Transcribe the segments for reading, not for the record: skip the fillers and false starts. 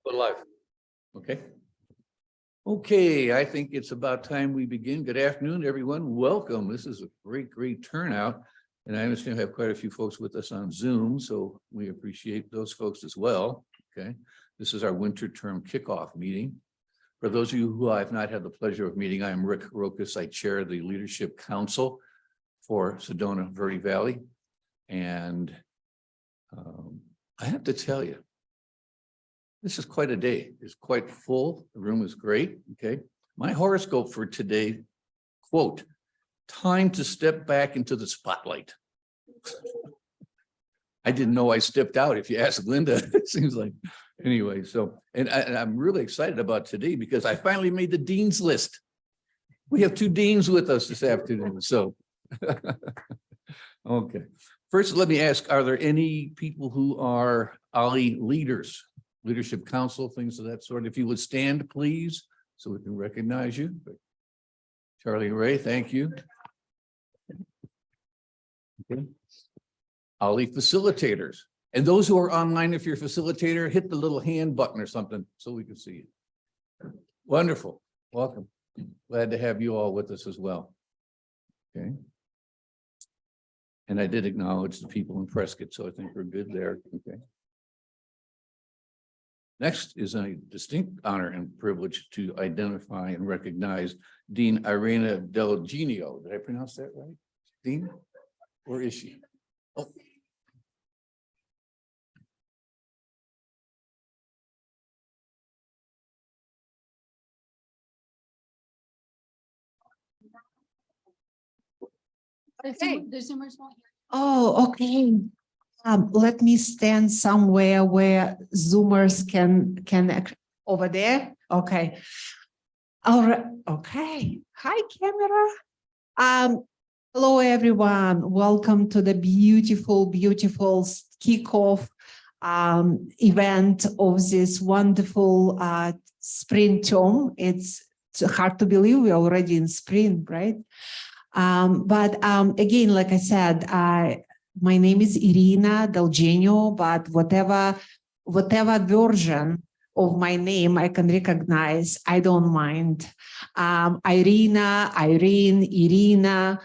Go live. Okay. Okay, I think it's about time we begin. Good afternoon, everyone. Welcome. This is a great turnout. And I understand we have quite a few folks with us on Zoom, so we appreciate those folks as well. Okay. This is our winter term kickoff meeting. For those of you who I've not had the pleasure of meeting, I am Rick Rokas. I chair the Leadership Council for Sedona Verde Valley. And I have to tell you, this is quite a day. It's quite full. The room is great. Okay. My horoscope for today, quote, time to step back into the spotlight. I didn't know I stepped out. If you ask Linda, it seems like, anyway. So, and I'm really excited about today because I finally made the dean's list. We have 2 deans with us this afternoon. So, okay. First, let me ask, are there any people who are OLLI leaders? Leadership Council, things of that sort. If you would stand, please, so we can recognize you. Charlie Ray, thank you. Okay. OLLI facilitators. And those who are online, if you're a facilitator, hit the little hand button or something so we can see you. Wonderful. Welcome. Glad to have you all with us as well. Okay. And I did acknowledge the people in Prescott, so I think we're good there. Okay. Next is a distinct honor and privilege to identify and recognize Dean Irena Del Genio. Did I pronounce that right? Dean? Where is she? Oh. Okay. The Zoomers won't hear. Oh, okay. Let me stand somewhere where Zoomers can over there. Okay. All right. Okay. Hi, camera. Hello, everyone. Welcome to the beautiful kickoff event of this wonderful spring term. It's hard to believe we're already in spring, right? But again, like I said, my name is Irena Del Genio, but whatever version of my name I can recognize, I don't mind. Irene, Irina,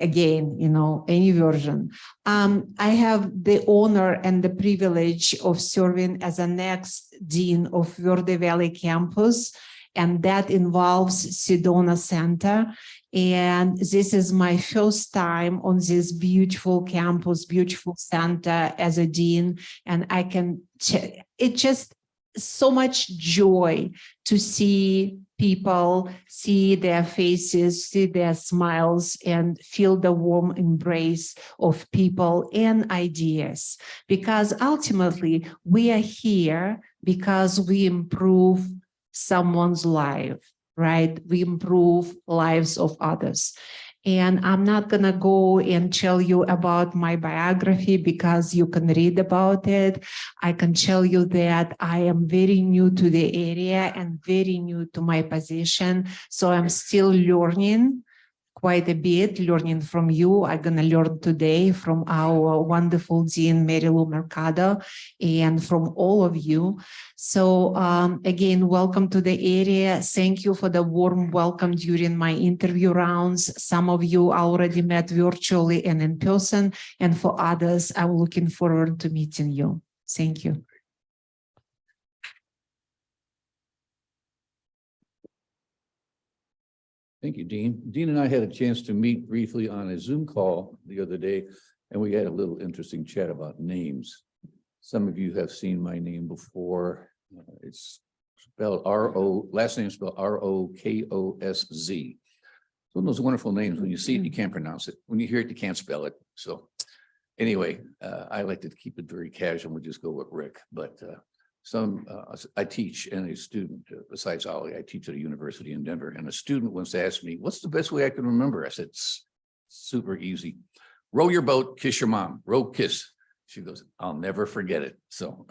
again, you know, any version. I have the honor and the privilege of serving as a next dean of Verde Valley campus, and that involves Sedona Center. And this is my first time on this beautiful campus, beautiful center as a dean. And I can, it's just so much joy to see people, see their faces, see their smiles, and feel the warm embrace of people and ideas. Because ultimately, we are here because we improve someone's life. Right? We improve lives of others. And I'm not going to go and tell you about my biography because you can read about it. I can tell you that I am very new to the area and very new to my position. So I'm still learning quite a bit, learning from you. I'm going to learn today from our wonderful Dean, Mercado, and from all of you. So again, welcome to the area. Thank you for the warm welcome during my interview rounds. Some of you already met virtually and in person, and for others, I'm looking forward to meeting you. Thank you. Thank you, Dean. Dean and I had a chance to meet briefly on a Zoom call the other day, and we had a little interesting chat about names. Some of you have seen my name before. It's spelled last name spelled R-O-K-O-S-Z. One of those wonderful names. When you see it, you can't pronounce it. When you hear it, you can't spell it. So anyway, I like to keep it very casual. We just go with Rick, but I teach, and a student, besides OLLI, I teach at a university in Denver, and a student once asked me, what's the best way I can remember? I said, it's super easy. Row your boat, kiss your mom, row, kiss. She goes, I'll never forget it. So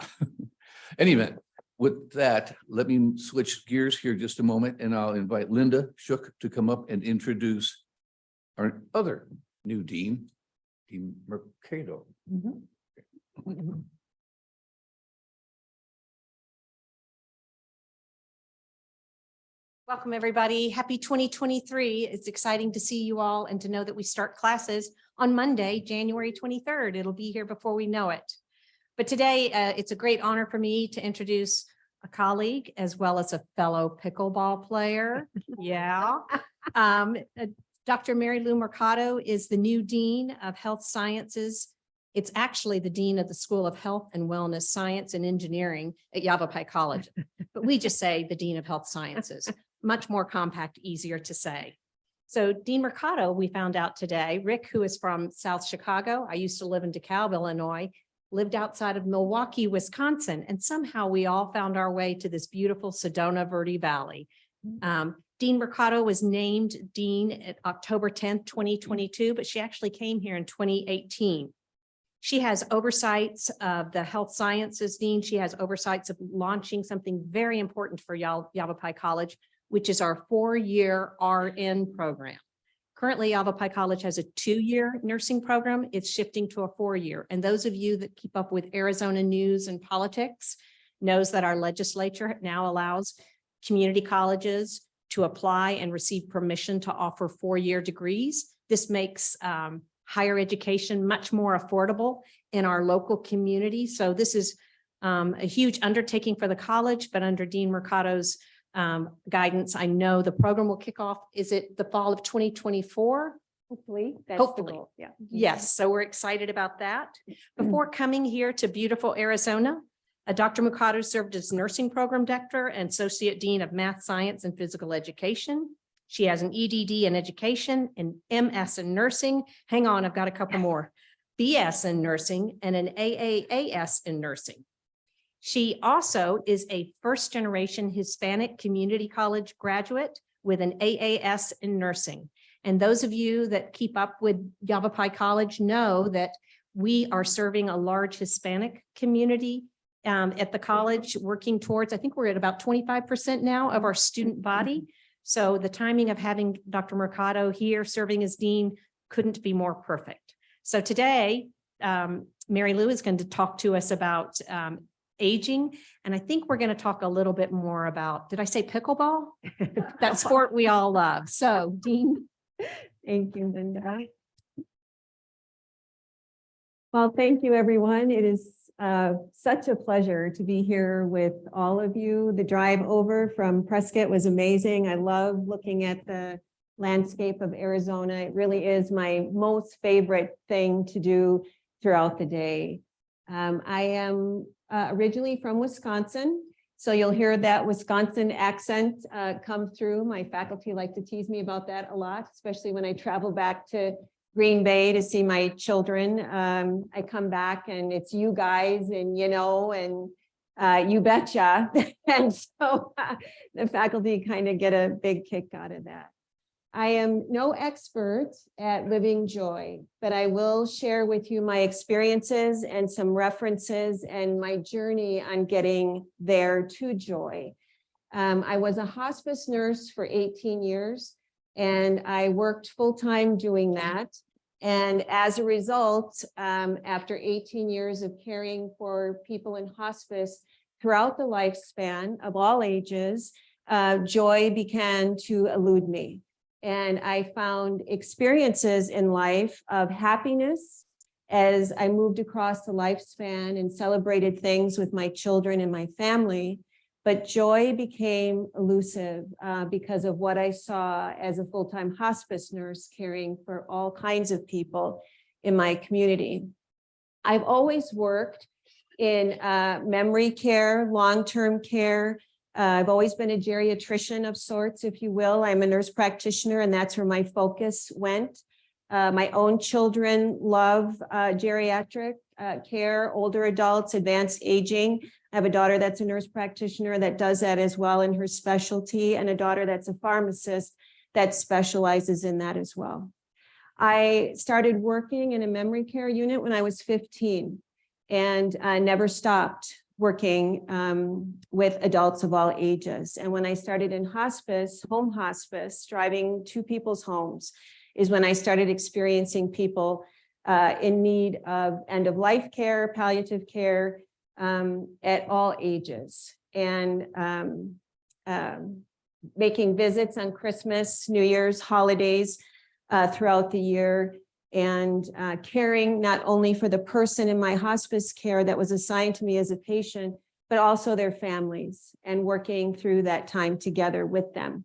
anyway, with that, let me switch gears here just a moment, and I'll invite Linda Shook to come up and introduce our other new dean, Dean Mercado. Welcome, everybody. Happy 2023. It's exciting to see you all and to know that we start classes on Monday, January 23rd. It'll be here before we know it. But today, it's a great honor for me to introduce a colleague as well as a fellow pickleball player. Yeah. Dr. Mary Lou Mercado is the new Dean of Health Sciences. It's actually the Dean of the School of Health and Wellness Science and Engineering at Yavapai College, but we just say the Dean of Health Sciences. Much more compact, easier to say. So Dean Mercado, we found out today, Rick, who is from South Chicago, I used to live in DeKalb, Illinois, lived outside of Milwaukee, Wisconsin, and somehow we all found our way to this beautiful Sedona Verde Valley. Dean Mercado was named Dean at October 10th, 2022, but she actually came here in 2018. She has oversights of the Health Sciences Dean. She has oversights of launching something very important for Yavapai College, which is our 4-year RN program. Currently, Yavapai College has a 2-year nursing program. It's shifting to a 4-year. And those of you that keep up with Arizona news and politics knows that our legislature now allows community colleges to apply and receive permission to offer 4-year degrees. This makes higher education much more affordable in our local community. So this is a huge undertaking for the college, but under Dean Mercado's guidance, I know the program will kick off. Is it the fall of 2024? Hopefully. Hopefully. Yeah. Yes, so we're excited about that. Before coming here to beautiful Arizona, Dr. Mercado served as nursing program director and associate dean of math, science, and physical education. She has an EDD in education, an MS in nursing. Hang on, I've got a couple more. BS in nursing and an AAAS in nursing. She also is a first-generation Hispanic community college graduate with an AAS in nursing. And those of you that keep up with Yavapai College know that we are serving a large Hispanic community at the college, working towards, I think we're at about 25% now of our student body. So the timing of having Dr. Mercado here serving as dean couldn't be more perfect. So today, Mary Lou is going to talk to us about aging. And I think we're going to talk a little bit more about, did I say pickleball? That sport we all love. So Dean. Thank you, Linda. Well, thank you, everyone. It is such a pleasure to be here with all of you. The drive over from Prescott was amazing. I love looking at the landscape of Arizona. It really is my most favorite thing to do throughout the day. I am originally from Wisconsin, so you'll hear that Wisconsin accent come through. My faculty like to tease me about that a lot, especially when I travel back to Green Bay to see my children. I come back and it's you guys and you betcha. And so the faculty kind of get a big kick out of that. I am no expert at living joy, but I will share with you my experiences and some references and my journey on getting there to joy. I was a hospice nurse for 18 years and I worked full-time doing that. And as a result, after 18 years of caring for people in hospice throughout the lifespan of all ages, joy began to elude me. And I found experiences in life of happiness as I moved across the lifespan and celebrated things with my children and my family. But joy became elusive because of what I saw as a full-time hospice nurse caring for all kinds of people in my community. I've always worked in memory care, long-term care. I've always been a geriatrician of sorts, if you will. I'm a nurse practitioner, and that's where my focus went. My own children love geriatric care, older adults, advanced aging. I have a daughter that's a nurse practitioner that does that as well in her specialty, and a daughter that's a pharmacist that specializes in that as well. I started working in a memory care unit when I was 15 and never stopped working with adults of all ages. And when I started in hospice, home hospice, driving to people's homes, is when I started experiencing people in need of end-of-life care, palliative care, at all ages. And making visits on Christmas, New Year's, holidays throughout the year, and caring not only for the person in my hospice care that was assigned to me as a patient, but also their families, and working through that time together with them.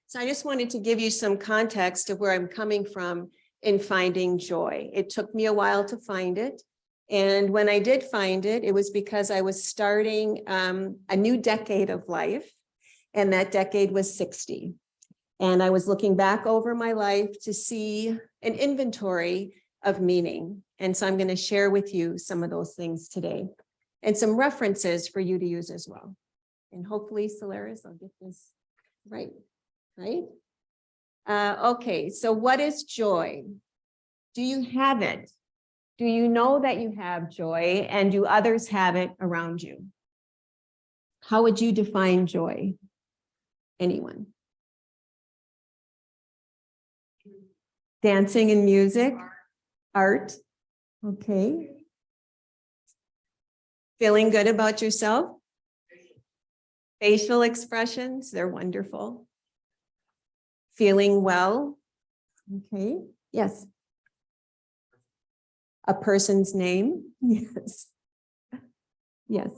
So I just wanted to give you some context of where I'm coming from in finding joy. It took me a while to find it. And when I did find it, it was because I was starting a new decade of life. And that decade was 60. And I was looking back over my life to see an inventory of meaning. And so I'm going to share with you some of those things today and some references for you to use as well. And hopefully, Solaris, I'll get this right. Okay, so what is joy? Do you have it? Do you know that you have joy, and do others have it around you? How would you define joy? Anyone? Dancing and music, art. Okay. Feeling good about yourself? Facial expressions, they're wonderful. Feeling well. Okay, yes. A person's name, yes. Yes.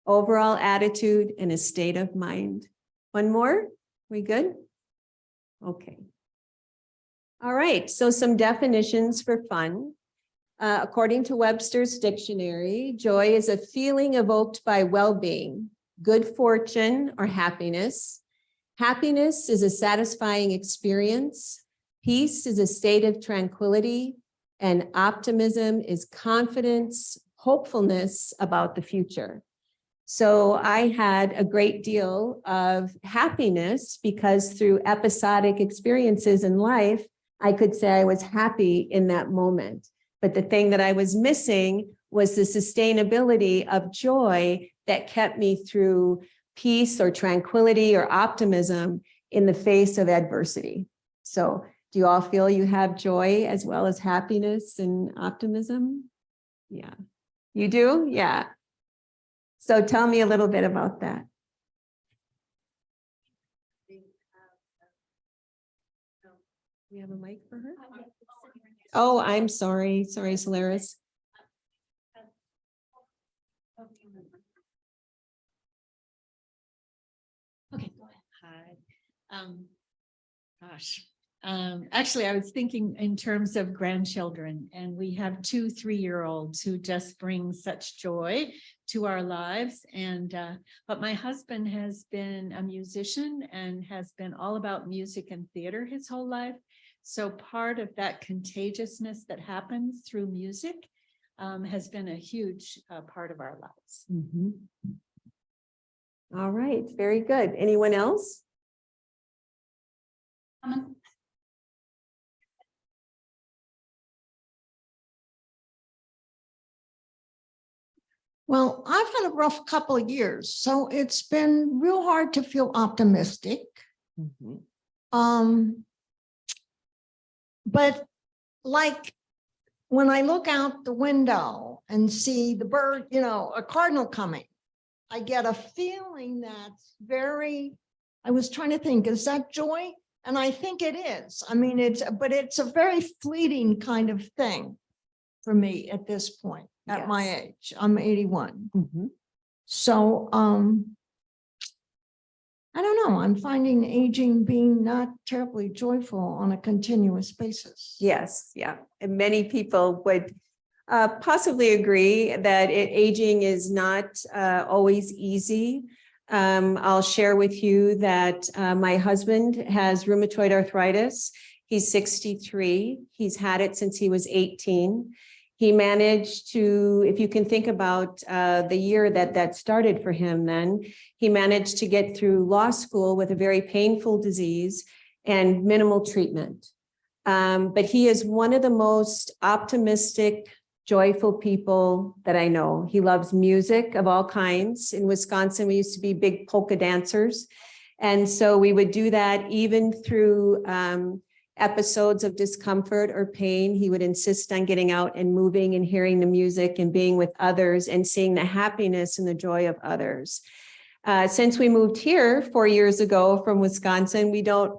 Overall attitude and a state of mind. One more, we good? Okay. All right, so some definitions for fun. According to Webster's dictionary, joy is a feeling evoked by well-being, good fortune, or happiness. Happiness is a satisfying experience. Peace is a state of tranquility, and optimism is confidence, hopefulness about the future. So I had a great deal of happiness because through episodic experiences in life, I could say I was happy in that moment. But the thing that I was missing was the sustainability of joy that kept me through peace or tranquility or optimism in the face of adversity. So do you all feel you have joy as well as happiness and optimism? Yeah. You do? Yeah. So tell me a little bit about that. We have a mic for her? Oh, I'm sorry. Sorry, Solaris. Okay, go ahead. Hi. Actually, I was thinking in terms of grandchildren, and we have 2 3-year-olds who just bring such joy to our lives. And but my husband has been a musician and has been all about music and theater his whole life. So part of that contagiousness that happens through music has been a huge part of our lives. Mm-hmm. All right, very good. Anyone else? Well, I've had a rough couple of years, so it's been real hard to feel optimistic. Mm-hmm. But like when I look out the window and see the bird, a cardinal coming, I get a feeling that's I was trying to think, is that joy? And I think it is. I mean, but it's a very fleeting kind of thing for me at this point. At my age, I'm 81. Mm-hmm. So, I don't know, I'm finding aging being not terribly joyful on a continuous basis. Yes, yeah. And many people would possibly agree that aging is not always easy. I'll share with you that my husband has rheumatoid arthritis. He's 63. He's had it since he was 18. He managed to, if you can think about the year that started for him, then he managed to get through law school with a very painful disease and minimal treatment. But he is one of the most optimistic, joyful people that I know. He loves music of all kinds. In Wisconsin, we used to be big polka dancers. And so we would do that even through episodes of discomfort or pain. He would insist on getting out and moving and hearing the music and being with others and seeing the happiness and the joy of others. Since we moved here 4 years ago from Wisconsin, we don't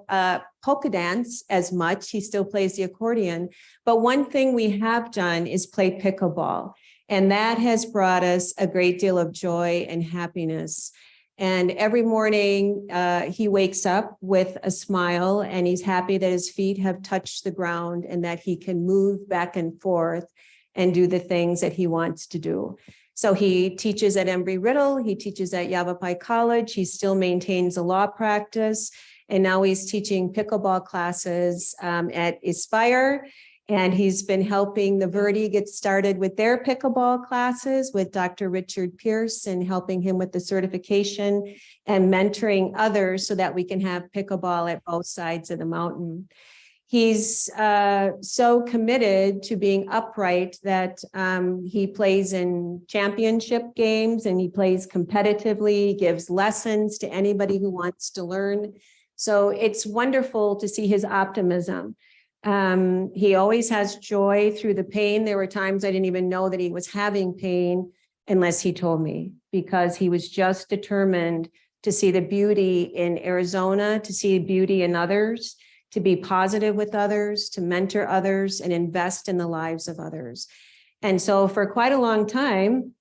polka dance as much. He still plays the accordion. But one thing we have done is play pickleball. And that has brought us a great deal of joy and happiness. And every morning he wakes up with a smile and he's happy that his feet have touched the ground and that he can move back and forth and do the things that he wants to do. So he teaches at Embry-Riddle, he teaches at Yavapai College, he still maintains a law practice, and now he's teaching pickleball classes at Aspire, and he's been helping the Verde get started with their pickleball classes with Dr. Richard Pierce and helping him with the certification and mentoring others so that we can have pickleball at both sides of the mountain. He's so committed to being upright that he plays in championship games and he plays competitively, gives lessons to anybody who wants to learn. So it's wonderful to see his optimism. He always has joy through the pain. There were times I didn't even know that he was having pain unless he told me, because he was just determined to see the beauty in Arizona, to see beauty in others, to be positive with others, to mentor others, and invest in the lives of others. And so for quite a long time,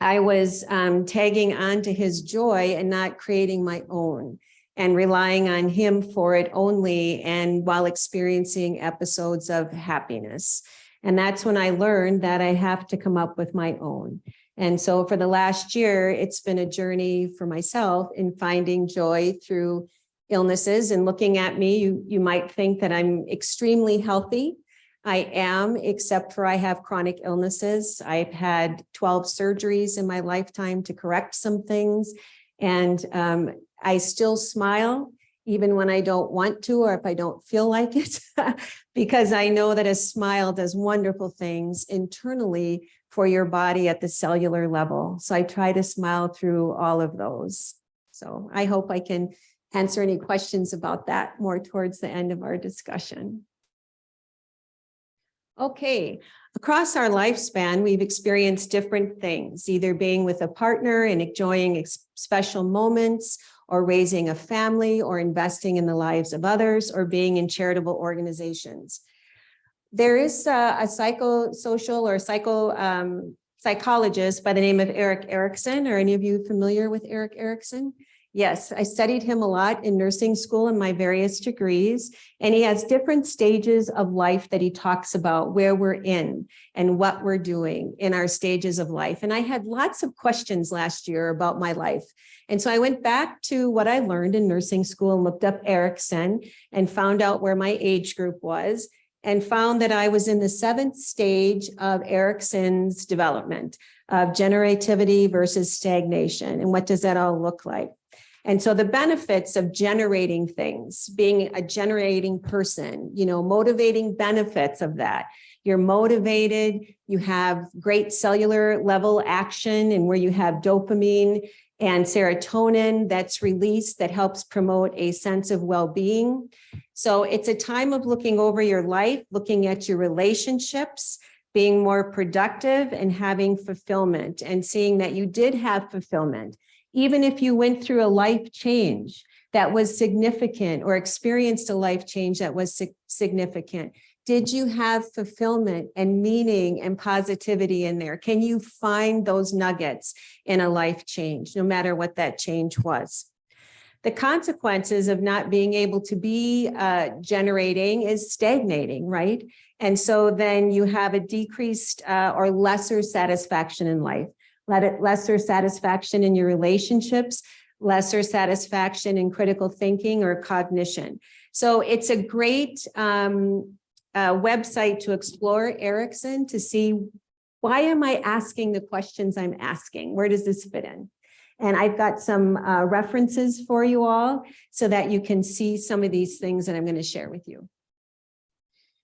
I was tagging on to his joy and not creating my own and relying on him for it only, and while experiencing episodes of happiness. And that's when I learned that I have to come up with my own. And so for the last year, it's been a journey for myself in finding joy through illnesses. And looking at me, you might think that I'm extremely healthy. I am, except for I have chronic illnesses. I've had 12 surgeries in my lifetime to correct some things. And I still smile even when I don't want to, or if I don't feel like it, because I know that a smile does wonderful things internally for your body at the cellular level. So I try to smile through all of those. So I hope I can answer any questions about that more towards the end of our discussion. Okay, across our lifespan, we've experienced different things, either being with a partner and enjoying special moments, or raising a family, or investing in the lives of others, or being in charitable organizations. There is a psychosocial or psychologist by the name of Erik Erikson. Are any of you familiar with Erik Erikson? Yes, I studied him a lot in nursing school in my various degrees, and he has different stages of life that he talks about, where we're in and what we're doing in our stages of life. And I had lots of questions last year about my life. And so I went back to what I learned in nursing school and looked up Erikson and found out where my age group was, and found that I was in the 7th stage of Erikson's development of generativity versus stagnation. And what does that all look like? And so the benefits of generating things, being a generating person, motivating benefits of that. You're motivated, you have great cellular level action, and where you have dopamine and serotonin that's released that helps promote a sense of well-being. So it's a time of looking over your life, looking at your relationships, being more productive and having fulfillment, and seeing that you did have fulfillment. Even if you went through a life change that was significant, or experienced a life change that was significant, did you have fulfillment and meaning and positivity in there? Can you find those nuggets in a life change, no matter what that change was? The consequences of not being able to be generating is stagnating, right? And so then you have a decreased or lesser satisfaction in life. Lesser satisfaction in your relationships, lesser satisfaction in critical thinking or cognition. So it's a great website to explore Erikson, to see, why am I asking the questions I'm asking? Where does this fit in? And I've got some references for you all so that you can see some of these things that I'm going to share with you.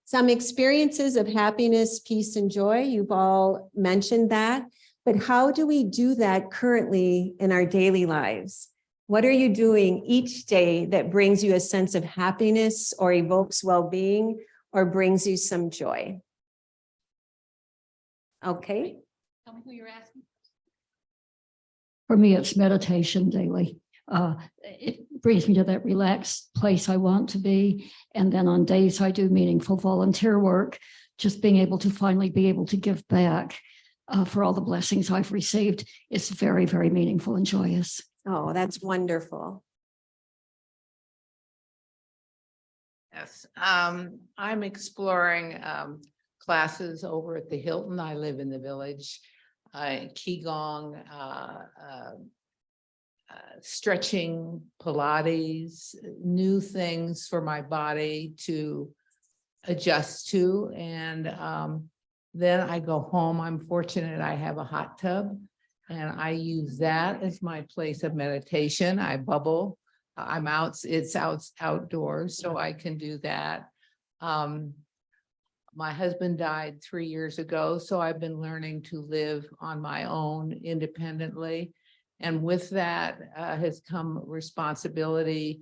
Some experiences of happiness, peace, and joy. You've all mentioned that. But how do we do that currently in our daily lives? What are you doing each day that brings you a sense of happiness, or evokes well-being, or brings you some joy? Okay. Tell me who you're asking. For me, it's meditation daily. It brings me to that relaxed place I want to be. And then on days I do meaningful volunteer work, just being able to finally be able to give back for all the blessings I've received. It's very, very meaningful and joyous. Oh, that's wonderful. Yes, I'm exploring classes over at the Hilton. I live in the village. Qigong, stretching, Pilates, new things for my body to adjust to. And then I go home. I'm fortunate I have a hot tub and I use that as my place of meditation. I bubble. I'm out, it's outdoors, so I can do that. My husband died 3 years ago, so I've been learning to live on my own independently. And with that has come responsibility.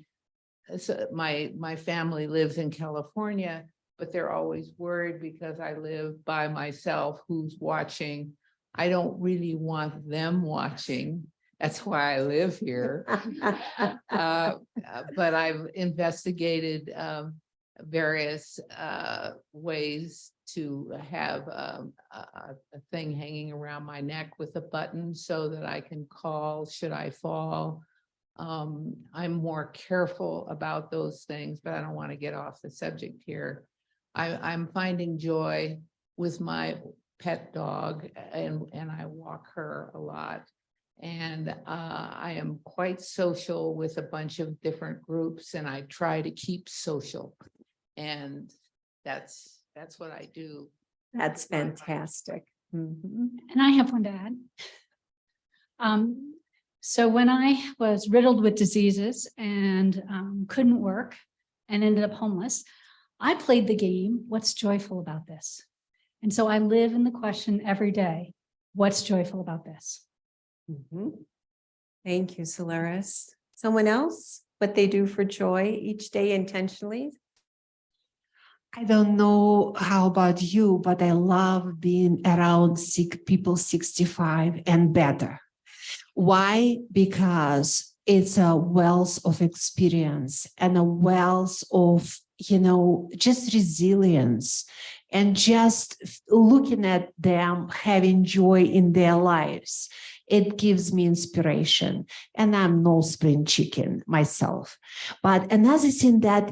So my family lives in California, but they're always worried because I live by myself, who's watching. I don't really want them watching. That's why I live here. But I've investigated various ways to have a thing hanging around my neck with a button so that I can call should I fall. I'm more careful about those things, but I don't want to get off the subject here. I'm finding joy with my pet dog and I walk her a lot. And I am quite social with a bunch of different groups and I try to keep social. And that's what I do. That's fantastic. Mhm. And I have one to add. So when I was riddled with diseases and couldn't work and ended up homeless, I played the game, what's joyful about this? And so I live in the question every day, what's joyful about this? Mhm. Thank you, Solaris. Someone else, what they do for joy each day intentionally? I don't know how about you, but I love being around sick people 65 and better. Why? Because it's a wealth of experience and a wealth of, just resilience and just looking at them having joy in their lives. It gives me inspiration, and I'm no spring chicken myself. But another thing that,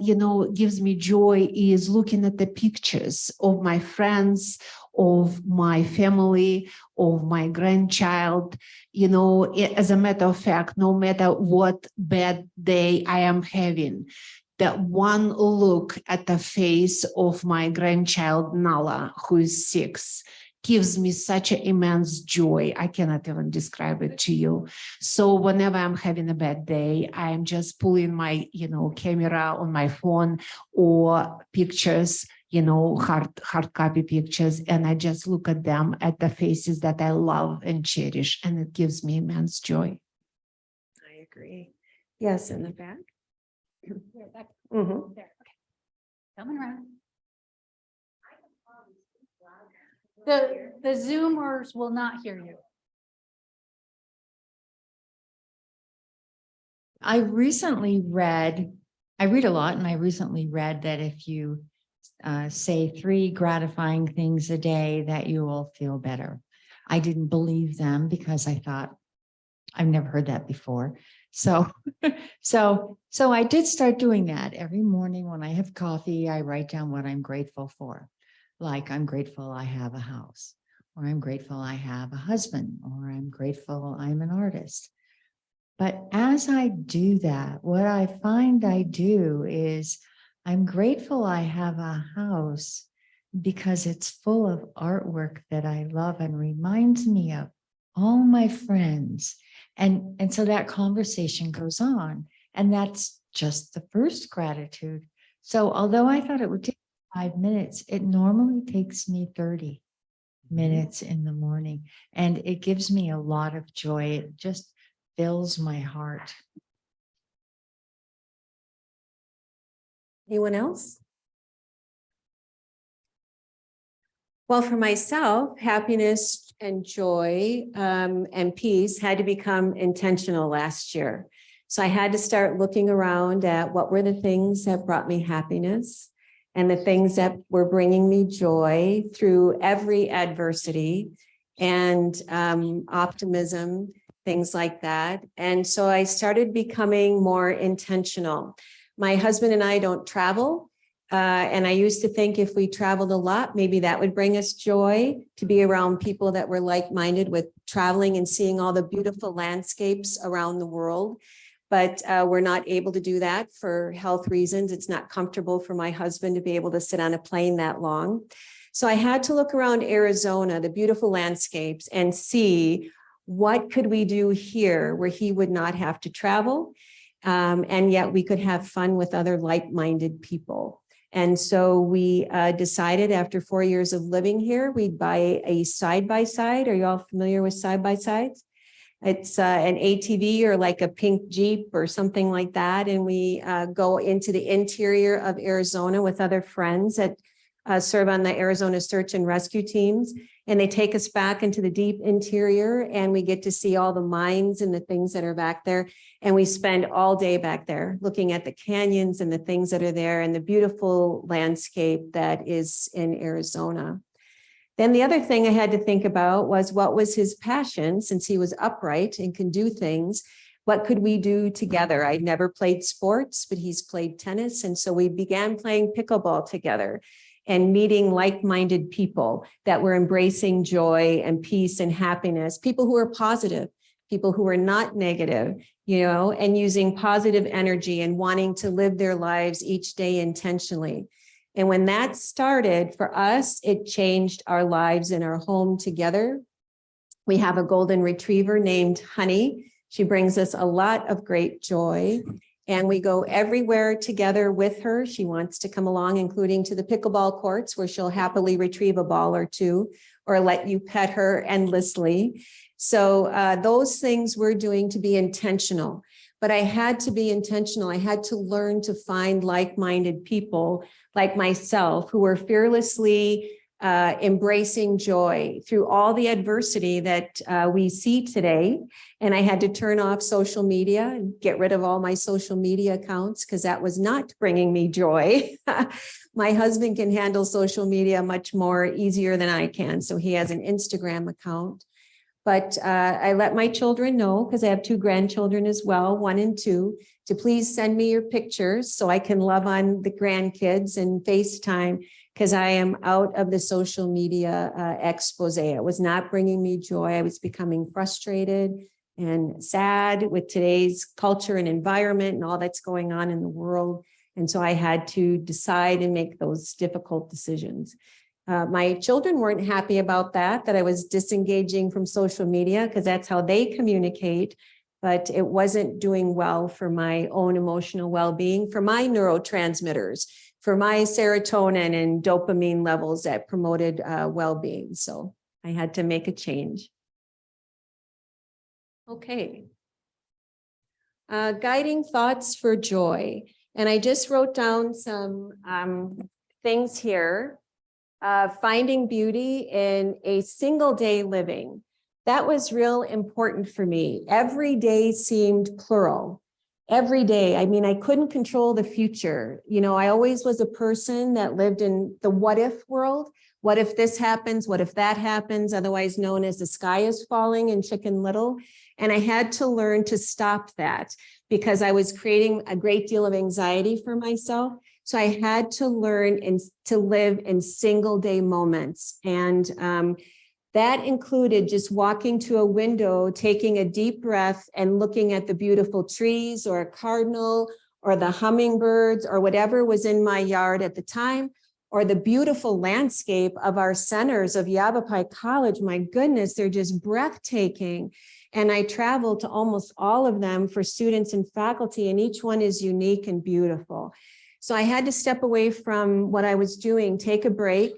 gives me joy is looking at the pictures of my friends, of my family, of my grandchild. As a matter of fact, no matter what bad day I am having, that one look at the face of my grandchild, Nala, who is 6, gives me such an immense joy. I cannot even describe it to you. So whenever I'm having a bad day, I'm just pulling my, camera on my phone or pictures, hard copy pictures, and I just look at them, at the faces that I love and cherish, and it gives me immense joy. I agree. Yes, in the back. Here, back Mhm. there. Okay. Coming around. The Zoomers will not hear you. I read a lot, and I recently read that if you say 3 gratifying things a day, that you will feel better. I didn't believe them because I thought, I've never heard that before. So I did start doing that. Every morning when I have coffee, I write down what I'm grateful for. Like, I'm grateful I have a house, or I'm grateful I have a husband, or I'm grateful I'm an artist. But as I do that, what I find I do is I'm grateful I have a house because it's full of artwork that I love and reminds me of all my friends. And so that conversation goes on. And that's just the first gratitude. So although I thought it would take 5 minutes, it normally takes me 30 minutes in the morning. And it gives me a lot of joy. It just fills my heart. Anyone else? Well, for myself, happiness and joy and peace had to become intentional last year. So I had to start looking around at what were the things that brought me happiness and the things that were bringing me joy through every adversity and optimism, things like that. And so I started becoming more intentional. My husband and I don't travel. And I used to think if we traveled a lot, maybe that would bring us joy to be around people that were like-minded with traveling and seeing all the beautiful landscapes around the world. But we're not able to do that for health reasons. It's not comfortable for my husband to be able to sit on a plane that long. So I had to look around Arizona, the beautiful landscapes, and see what could we do here where he would not have to travel, and yet we could have fun with other like-minded people. And so we decided after 4 years of living here, we'd buy a side-by-side. Are you all familiar with side-by-sides? It's an ATV or like a pink Jeep or something like that. And we go into the interior of Arizona with other friends that serve on the Arizona search and rescue teams. And they take us back into the deep interior and we get to see all the mines and the things that are back there. And we spend all day back there looking at the canyons and the things that are there and the beautiful landscape that is in Arizona. Then the other thing I had to think about was what was his passion, since he was upright and can do things. What could we do together? I'd never played sports, but he's played tennis. And so we began playing pickleball together and meeting like-minded people that were embracing joy and peace and happiness, people who are positive, people who are not negative, you know, and using positive energy and wanting to live their lives each day intentionally. And when that started for us, it changed our lives in our home together. We have a golden retriever named Honey. She brings us a lot of great joy. And we go everywhere together with her. She wants to come along, including to the pickleball courts where she'll happily retrieve a ball or two or let you pet her endlessly. So those things we're doing to be intentional. But I had to be intentional. I had to learn to find like-minded people like myself who were fearlessly embracing joy through all the adversity that we see today. And I had to turn off social media and get rid of all my social media accounts because that was not bringing me joy. My husband can handle social media much more easier than I can. So he has an Instagram account. But I let my children know, because I have 2 grandchildren as well, 1 and 2, to please send me your pictures so I can love on the grandkids and FaceTime, because I am out of the social media expose. It was not bringing me joy. I was becoming frustrated and sad with today's culture and environment and all that's going on in the world. And so I had to decide and make those difficult decisions. My children weren't happy about that I was disengaging from social media because that's how they communicate, but it wasn't doing well for my own emotional well-being, for my neurotransmitters, for my serotonin and dopamine levels that promoted well-being. So I had to make a change. Okay. Guiding thoughts for joy. And I just wrote down some things here. Finding beauty in a single day living. That was real important for me. Every day seemed plural. Every day. I mean, I couldn't control the future. You know, I always was a person that lived in the what if world. What if this happens? What if that happens? Otherwise known as the sky is falling in Chicken Little. And I had to learn to stop that because I was creating a great deal of anxiety for myself. So I had to learn to live in single day moments. And that included just walking to a window, taking a deep breath and looking at the beautiful trees or a cardinal or the hummingbirds or whatever was in my yard at the time, or the beautiful landscape of our centers of Yavapai College. My goodness, they're just breathtaking. And I traveled to almost all of them for students and faculty, and each one is unique and beautiful. So I had to step away from what I was doing, take a break,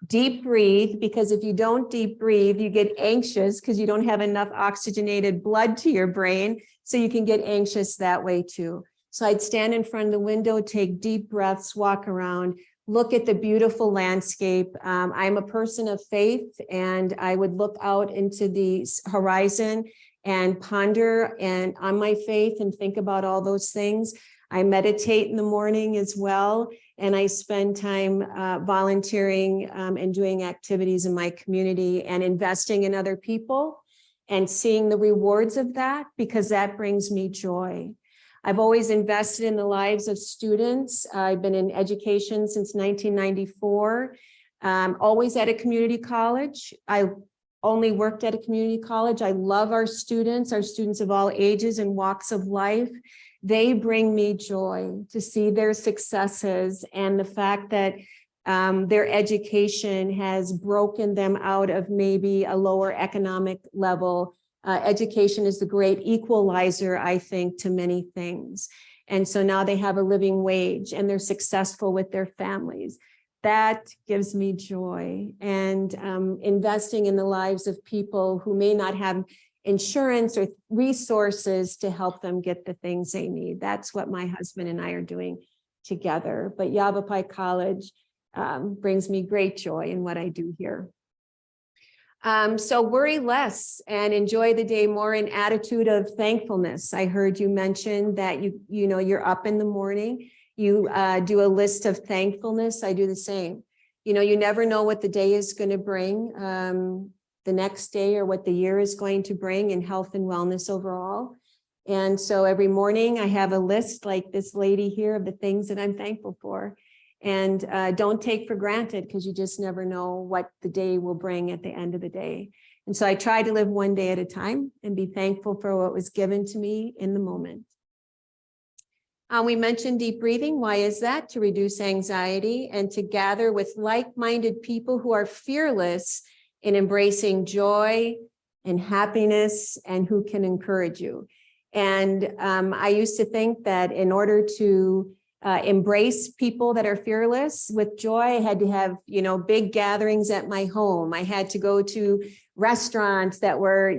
deep breathe, because if you don't deep breathe, you get anxious because you don't have enough oxygenated blood to your brain. So you can get anxious that way too. So I'd stand in front of the window, take deep breaths, walk around, look at the beautiful landscape. I'm a person of faith, and I would look out into the horizon and ponder and on my faith and think about all those things. I meditate in the morning as well, and I spend time volunteering and doing activities in my community and investing in other people and seeing the rewards of that, because that brings me joy. I've always invested in the lives of students. I've been in education since 1994, always at a community college. I only worked at a community college. I love our students of all ages and walks of life. They bring me joy to see their successes and the fact that their education has broken them out of maybe a lower economic level. Education is the great equalizer, I think, to many things. And so now they have a living wage and they're successful with their families. That gives me joy. And investing in the lives of people who may not have insurance or resources to help them get the things they need. That's what my husband and I are doing together. But Yavapai College brings me great joy in what I do here. So worry less and enjoy the day more, an attitude of thankfulness. I heard you mention that you're up in the morning, you do a list of thankfulness. I do the same. You never know what the day is going to bring, the next day, or what the year is going to bring in health and wellness overall. And so every morning I have a list like this lady here of the things that I'm thankful for. And don't take for granted, because you just never know what the day will bring at the end of the day. And so I try to live one day at a time and be thankful for what was given to me in the moment. We mentioned deep breathing. Why is that? To reduce anxiety and to gather with like-minded people who are fearless in embracing joy and happiness and who can encourage you. And I used to think that in order to embrace people that are fearless with joy, I had to have, big gatherings at my home. I had to go to restaurants that were,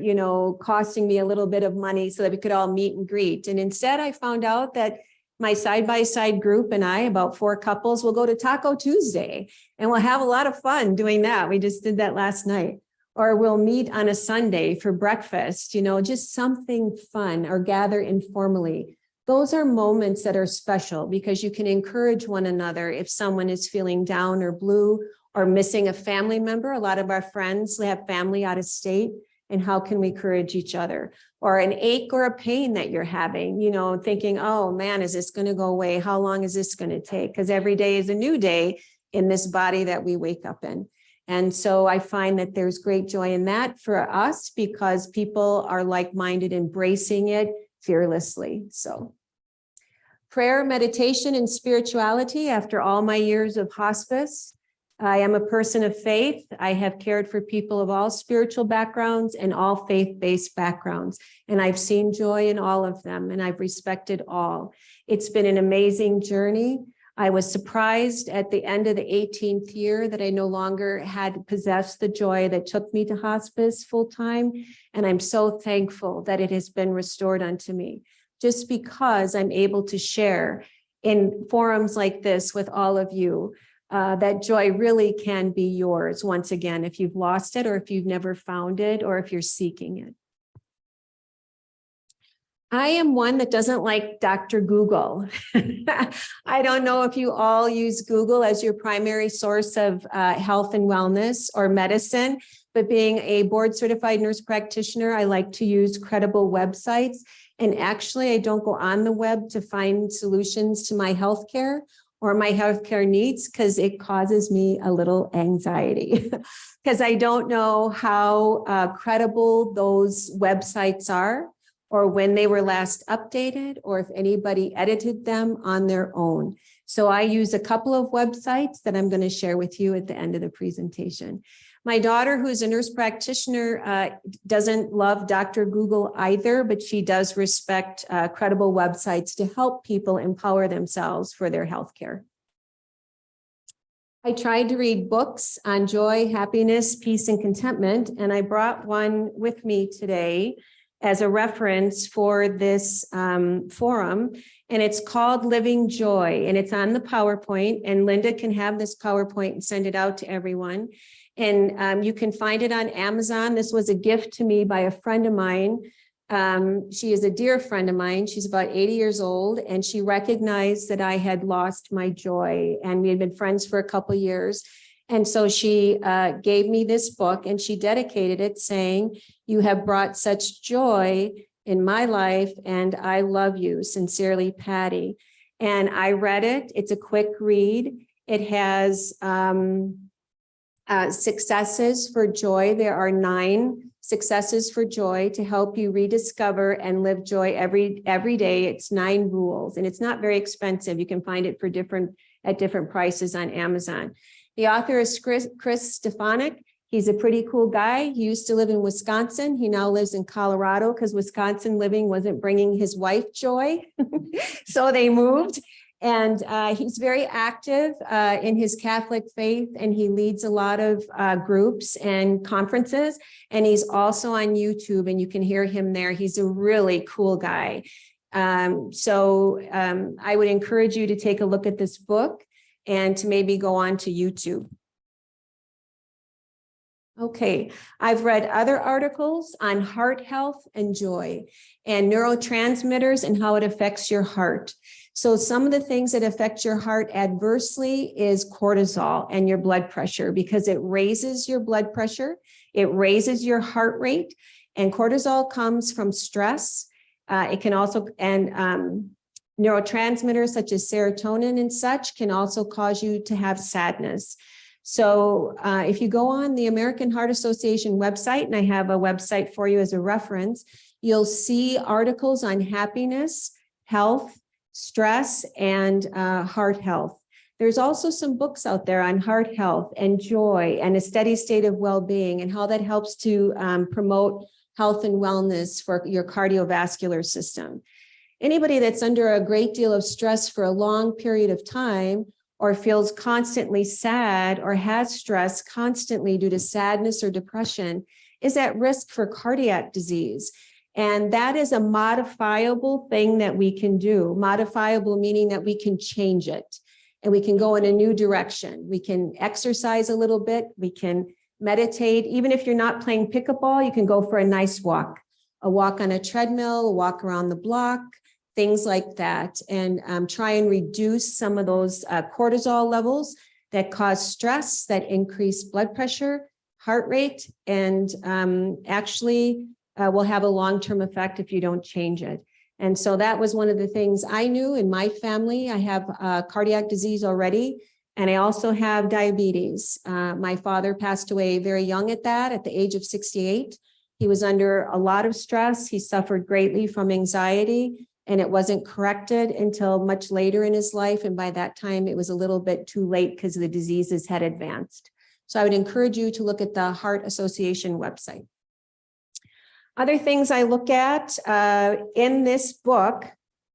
costing me a little bit of money so that we could all meet and greet. And instead I found out that my side-by-side group and I, about 4 couples, will go to Taco Tuesday and we'll have a lot of fun doing that. We just did that last night. Or we'll meet on a Sunday for breakfast, just something fun, or gather informally. Those are moments that are special because you can encourage one another if someone is feeling down or blue or missing a family member. A lot of our friends have family out of state, and how can we encourage each other? Or an ache or a pain that you're having, thinking, oh man, is this going to go away? How long is this going to take? Because every day is a new day in this body that we wake up in. And so I find that there's great joy in that for us because people are like-minded, embracing it fearlessly. So prayer, meditation, and spirituality. After all my years of hospice, I am a person of faith. I have cared for people of all spiritual backgrounds and all faith-based backgrounds. And I've seen joy in all of them, and I've respected all. It's been an amazing journey. I was surprised at the end of the 18th year that I no longer had possessed the joy that took me to hospice full-time. And I'm so thankful that it has been restored unto me, just because I'm able to share in forums like this with all of you. That joy really can be yours once again, if you've lost it, or if you've never found it, or if you're seeking it. I am one that doesn't like Dr. Google. I don't know if you all use Google as your primary source of health and wellness or medicine, but being a board certified nurse practitioner, I like to use credible websites. And actually, I don't go on the web to find solutions to my healthcare or my healthcare needs, because it causes me a little anxiety because I don't know how credible those websites are, or when they were last updated, or if anybody edited them on their own. So I use a couple of websites that I'm going to share with you at the end of the presentation. My daughter, who's a nurse practitioner, doesn't love Dr. Google either, but she does respect credible websites to help people empower themselves for their healthcare. I tried to read books on joy, happiness, peace, and contentment, and I brought one with me today. as a reference for this forum. And it's called Living Joy, and it's on the PowerPoint, and Linda can have this PowerPoint and send it out to everyone. And you can find it on Amazon. This was a gift to me by a friend of mine. She is a dear friend of mine. She's about 80 years old, and she recognized that I had lost my joy, and we had been friends for a couple of years. And so she gave me this book, and she dedicated it saying, "You have brought such joy in my life, and I love you. Sincerely, Patty." And I read it. It's a quick read. It has successes for joy. There are 9 successes for joy to help you rediscover and live joy every day. It's 9 rules, and it's not very expensive. You can find it for at different prices on Amazon. The author is Chris Stefanik. He's a pretty cool guy. He used to live in Wisconsin. He now lives in Colorado because Wisconsin living wasn't bringing his wife joy. So they moved. And he's very active in his Catholic faith, and he leads a lot of groups and conferences. And he's also on YouTube, and you can hear him there. He's a really cool guy. I would encourage you to take a look at this book and to maybe go on to YouTube. Okay, I've read other articles on heart health and joy and neurotransmitters and how it affects your heart. So some of the things that affect your heart adversely is cortisol and your blood pressure, because it raises your blood pressure, it raises your heart rate, and cortisol comes from stress. It can also, and neurotransmitters such as serotonin and such can also cause you to have sadness. So if you go on the American Heart Association website, and I have a website for you as a reference, you'll see articles on happiness, health, stress, and heart health. There's also some books out there on heart health and joy and a steady state of well-being and how that helps to promote health and wellness for your cardiovascular system. Anybody that's under a great deal of stress for a long period of time, or feels constantly sad or has stress constantly due to sadness or depression, is at risk for cardiac disease. And that is a modifiable thing that we can do. Modifiable meaning that we can change it and we can go in a new direction. We can exercise a little bit. We can meditate. Even if you're not playing pickleball, you can go for a nice walk, a walk on a treadmill, a walk around the block, things like that, and try and reduce some of those cortisol levels that cause stress, that increase blood pressure, heart rate, and actually will have a long-term effect if you don't change it. And so that was one of the things I knew in my family. I have cardiac disease already, and I also have diabetes. My father passed away very young at the age of 68. He was under a lot of stress. He suffered greatly from anxiety, and it wasn't corrected until much later in his life. And by that time, it was a little bit too late because the diseases had advanced. So I would encourage you to look at the Heart Association website. Other things I look at in this book,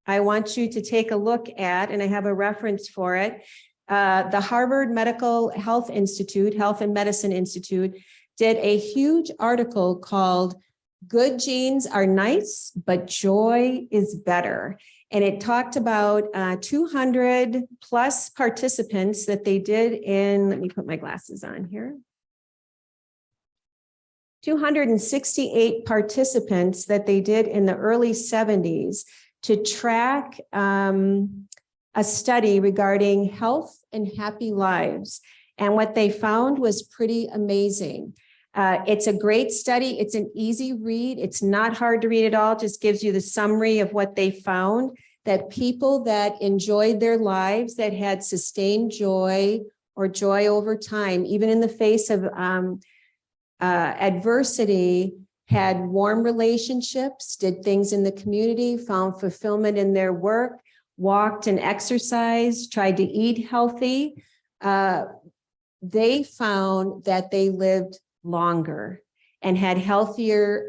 I want you to take a look at, and I have a reference for it. The Harvard Medical Health Institute, Health and Medicine Institute, did a huge article called "Good Genes Are Nice, but Joy is Better." And it talked about 200 plus participants that they did in, let me put my glasses on here. 268 participants that they did in the early 70s to track a study regarding health and happy lives. And what they found was pretty amazing. It's a great study. It's an easy read. It's not hard to read at all. It just gives you the summary of what they found, that people that enjoyed their lives, that had sustained joy or joy over time, even in the face of adversity, had warm relationships, did things in the community, found fulfillment in their work, walked and exercised, tried to eat healthy. They found that they lived longer and had healthier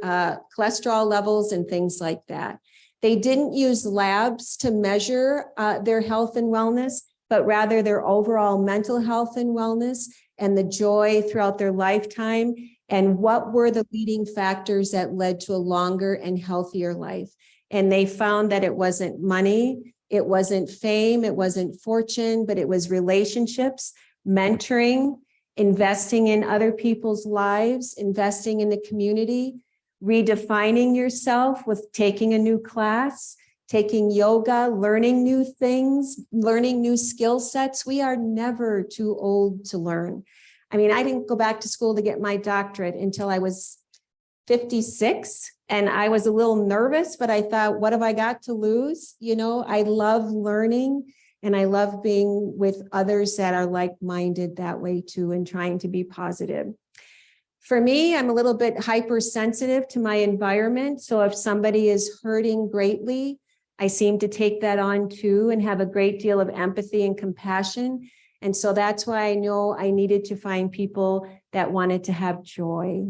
cholesterol levels and things like that. They didn't use labs to measure their health and wellness, but rather their overall mental health and wellness and the joy throughout their lifetime. And what were the leading factors that led to a longer and healthier life? And they found that it wasn't money, it wasn't fame, it wasn't fortune, but it was relationships, mentoring, investing in other people's lives, investing in the community, redefining yourself with taking a new class, taking yoga, learning new things, learning new skill sets. We are never too old to learn. I mean, I didn't go back to school to get my doctorate until I was 56, and I was a little nervous, but I thought, what have I got to lose? You know, I love learning, and I love being with others that are like-minded that way too, and trying to be positive. For me, I'm a little bit hypersensitive to my environment. So if somebody is hurting greatly, I seem to take that on too and have a great deal of empathy and compassion. And so that's why I know I needed to find people that wanted to have joy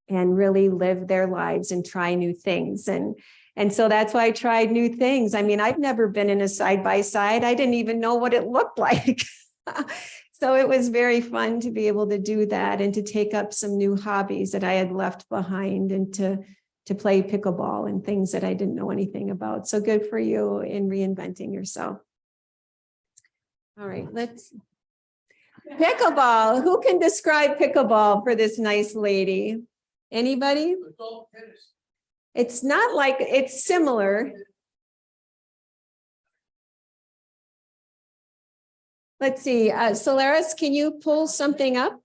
and really live their lives and try new things. And so that's why I tried new things. I mean, I've never been in a side-by-side. I didn't even know what it looked like. So it was very fun to be able to do that and to take up some new hobbies that I had left behind, and to play pickleball and things that I didn't know anything about. So good for you in reinventing yourself. All right, let's pickleball. Who can describe pickleball for this nice lady? Anybody? It's not like, it's similar. Let's see, Solaris, can you pull something up?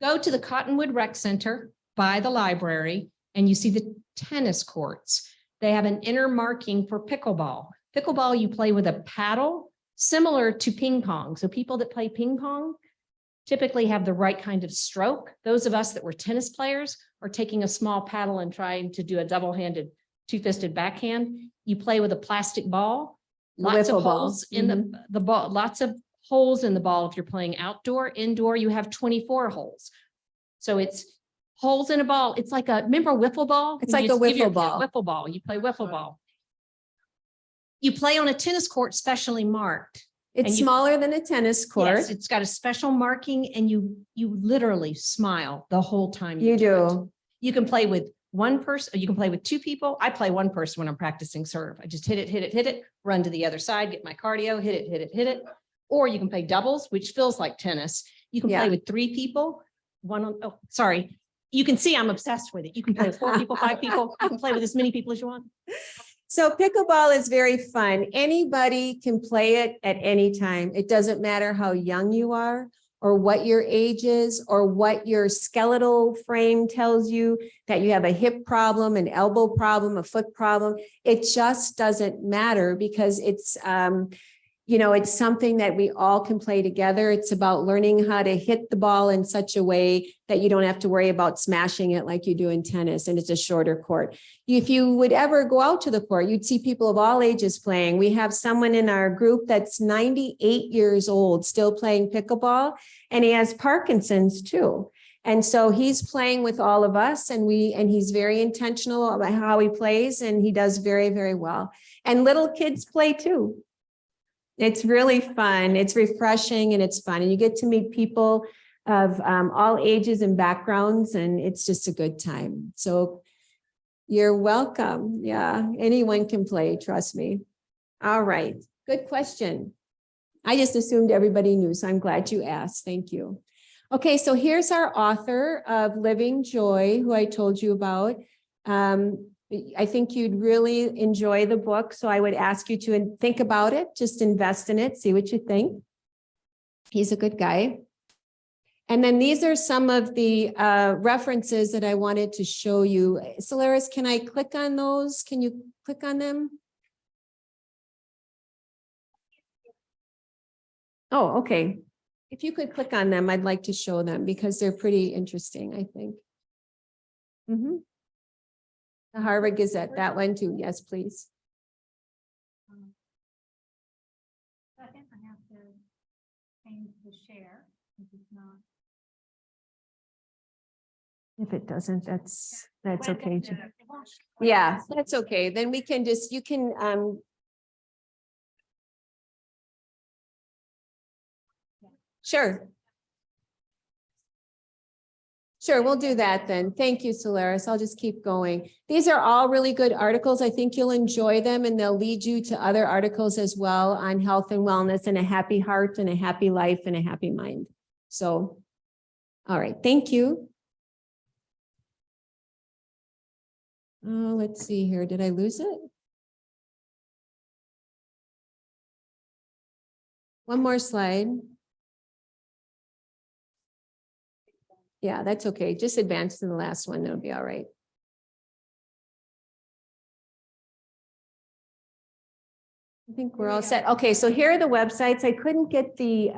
Go to the Cottonwood Rec Center by the library and you see the tennis courts. They have an inner marking for pickleball. Pickleball, you play with a paddle similar to ping pong. So people that play ping pong typically have the right kind of stroke. Those of us that were tennis players are taking a small paddle and trying to do a double-handed, two-fisted backhand. You play with a plastic ball. Lots of holes in the ball, lots of holes in the ball if you're playing outdoor. Indoor, you have 24 holes. So it's holes in a ball. It's like a, remember wiffle ball? It's like a wiffle ball. Wiffle ball. You play wiffle ball. You play on a tennis court specially marked. It's smaller than a tennis court. Yes, it's got a special marking, and you literally smile the whole time. You it. do. You can play with one person, you can play with two people. I play one person when I'm practicing serve. I just hit it, run to the other side, get my cardio, hit it. Or you can play doubles, which feels like tennis. You can play with three people, one on, oh, sorry. You can see I'm obsessed with it. You can play with 4 people, 5 people. You can play with as many people as you want. So pickleball is very fun. Anybody can play it at any time. It doesn't matter how young you are, or what your age is, or what your skeletal frame tells you, that you have a hip problem, an elbow problem, a foot problem. It just doesn't matter, because it's, it's something that we all can play together. It's about learning how to hit the ball in such a way that you don't have to worry about smashing it like you do in tennis, and it's a shorter court. If you would ever go out to the court, you'd see people of all ages playing. We have someone in our group that's 98 years old, still playing pickleball, and he has Parkinson's too. And so he's playing with all of us, and he's very intentional about how he plays, and he does very, very well. And little kids play too. It's really fun. It's refreshing and it's fun. And you get to meet people of all ages and backgrounds, and it's just a good time. So you're welcome. Yeah, anyone can play, trust me. All right, good question. I just assumed everybody knew, so I'm glad you asked. Thank you. Okay, so here's our author of Living Joy, who I told you about. I think you'd really enjoy the book, so I would ask you to think about it, just invest in it, see what you think. He's a good guy. And then these are some of the references that I wanted to show you. Solaris, can I click on those? Can you click on them? Oh, okay. If you could click on them, I'd like to show them because they're pretty interesting, I think. The Harvard Gazette, that one too. Yes, please. Second, I have to change the share. If it's not. If it doesn't, that's okay. Yeah, that's okay. Then we can just, you can, sure. Sure, we'll do that then. Thank you, Solaris. I'll just keep going. These are all really good articles. I think you'll enjoy them and they'll lead you to other articles as well on health and wellness and a happy heart and a happy life and a happy mind. So, all right, thank you. Let's see here. Did I lose it? One more slide. Yeah, that's okay. Just advance to the last one. That'll be all right. I think we're all set. Okay, so here are the websites. I couldn't get the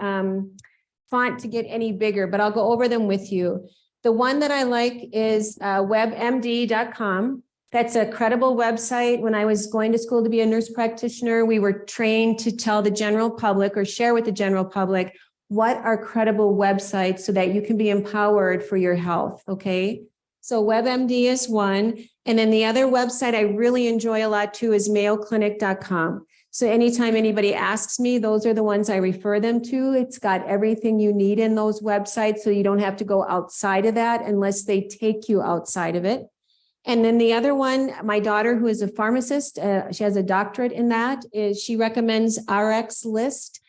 font to get any bigger, but I'll go over them with you. The one that I like is webmd.com. That's a credible website. When I was going to school to be a nurse practitioner, we were trained to tell the general public or share with the general public what are credible websites so that you can be empowered for your health, okay? So WebMD is one. And then the other website I really enjoy a lot too is mayoclinic.com. So anytime anybody asks me, those are the ones I refer them to. It's got everything you need in those websites, so you don't have to go outside of that unless they take you outside of it. And then the other one, my daughter, who is a pharmacist, she has a doctorate in that, is she recommends rxlist.com.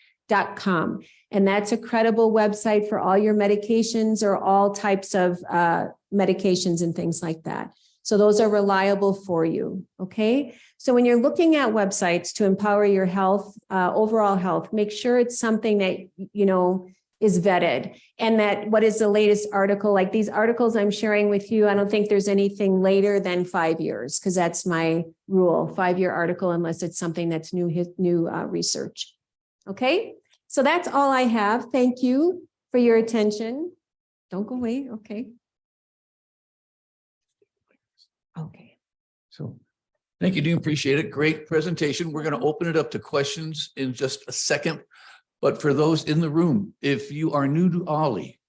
And that's a credible website for all your medications or all types of medications and things like that. So those are reliable for you, okay? So when you're looking at websites to empower your health, overall health, make sure it's something that, you know, is vetted, and that what is the latest article, like these articles I'm sharing with you, I don't think there's anything later than 5 years, because that's my rule, 5-year article, unless it's something that's new research. Okay, so that's all I have. Thank you for your attention. Don't go away. Okay. Okay. So thank you, Dean. Appreciate it. Great presentation. We're going to open it up to questions in just a second. But for those in the room, if you are new to OLLI,